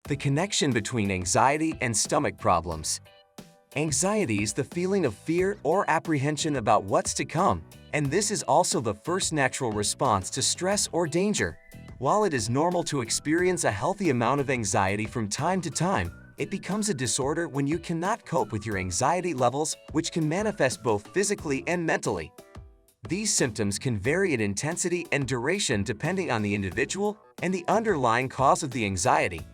The connection between anxiety and stomach problems. Anxiety is the feeling of fear or apprehension about what's to come, and this is also the first natural response to stress or danger. While it is normal to experience a healthy amount of anxiety from time to time, it becomes a disorder when you cannot cope with your anxiety levels, which can manifest both physically and mentally. These symptoms can vary in intensity and duration depending on the individual and the underlying cause of the anxiety.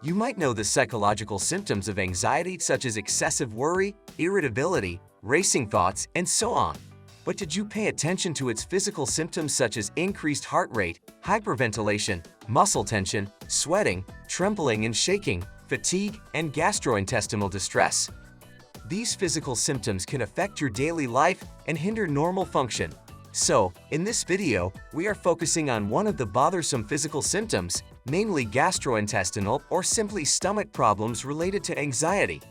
You might know the psychological symptoms of anxiety such as excessive worry, irritability, racing thoughts, and so on. But did you pay attention to its physical symptoms such as increased heart rate, hyperventilation, muscle tension, sweating, trembling and shaking, fatigue, and gastrointestinal distress? These physical symptoms can affect your daily life and hinder normal function. So, in this video, we are focusing on one of the bothersome physical symptoms, namely gastrointestinal or simply stomach problems related to anxiety.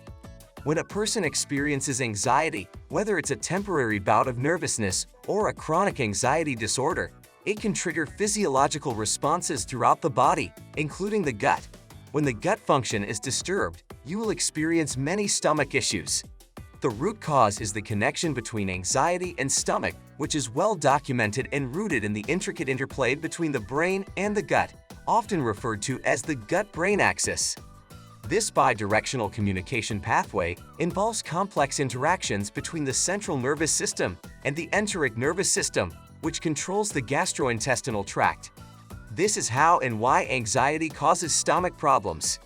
When a person experiences anxiety, whether it's a temporary bout of nervousness or a chronic anxiety disorder, it can trigger physiological responses throughout the body, including the gut. When the gut function is disturbed, you will experience many stomach issues. The root cause is the connection between anxiety and stomach, which is well documented and rooted in the intricate interplay between the brain and the gut, often referred to as the gut-brain axis. This bidirectional communication pathway involves complex interactions between the central nervous system and the enteric nervous system, which controls the gastrointestinal tract. This is how and why anxiety causes stomach problems.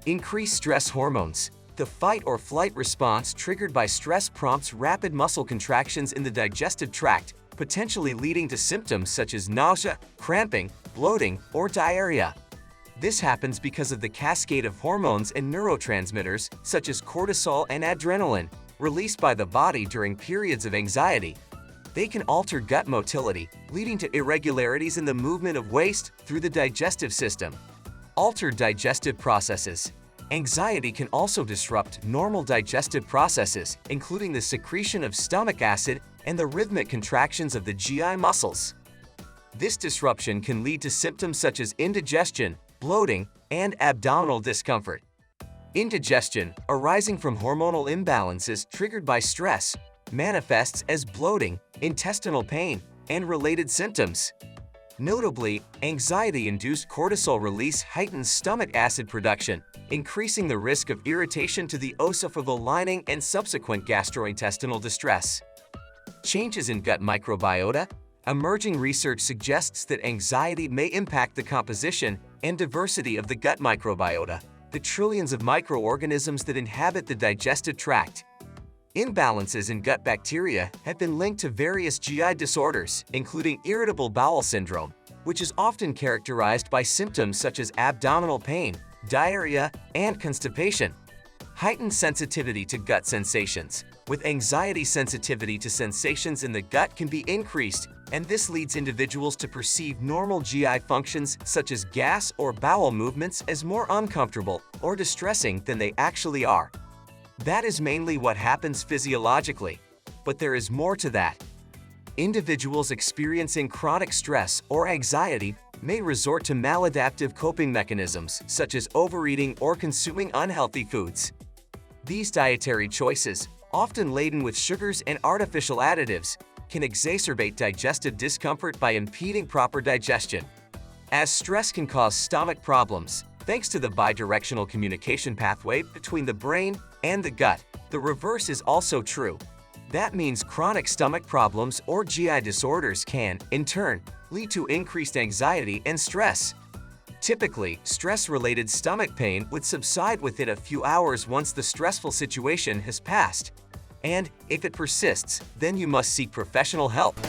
Increased stress hormones. The fight or flight response triggered by stress prompts rapid muscle contractions in the digestive tract, potentially leading to symptoms such as nausea, cramping, bloating, or diarrhea. This happens because of the cascade of hormones and neurotransmitters, such as cortisol and adrenaline, released by the body during periods of anxiety. They can alter gut motility, leading to irregularities in the movement of waste through the digestive system. Altered digestive processes. Anxiety can also disrupt normal digestive processes, including the secretion of stomach acid and the rhythmic contractions of the GI muscles. This disruption can lead to symptoms such as indigestion, bloating, and abdominal discomfort. Indigestion, arising from hormonal imbalances triggered by stress, manifests as bloating, intestinal pain, and related symptoms. Notably, anxiety-induced cortisol release heightens stomach acid production, increasing the risk of irritation to the esophageal lining and subsequent gastrointestinal distress. Changes in gut microbiota. Emerging research suggests that anxiety may impact the composition and diversity of the gut microbiota, the trillions of microorganisms that inhabit the digestive tract. Imbalances in gut bacteria have been linked to various GI disorders, including irritable bowel syndrome, which is often characterized by symptoms such as abdominal pain, diarrhea, and constipation. Heightened sensitivity to gut sensations. With anxiety, sensitivity to sensations in the gut can be increased, and this leads individuals to perceive normal GI functions such as gas or bowel movements as more uncomfortable or distressing than they actually are. That is mainly what happens physiologically, but there is more to that. Individuals experiencing chronic stress or anxiety may resort to maladaptive coping mechanisms such as overeating or consuming unhealthy foods. These dietary choices, often laden with sugars and artificial additives, can exacerbate digestive discomfort by impeding proper digestion. As stress can cause stomach problems, thanks to the bidirectional communication pathway between the brain and the gut, the reverse is also true. That means chronic stomach problems or GI disorders can, in turn, lead to increased anxiety and stress. Typically, stress-related stomach pain would subside within a few hours once the stressful situation has passed. And if it persists, then you must seek professional help.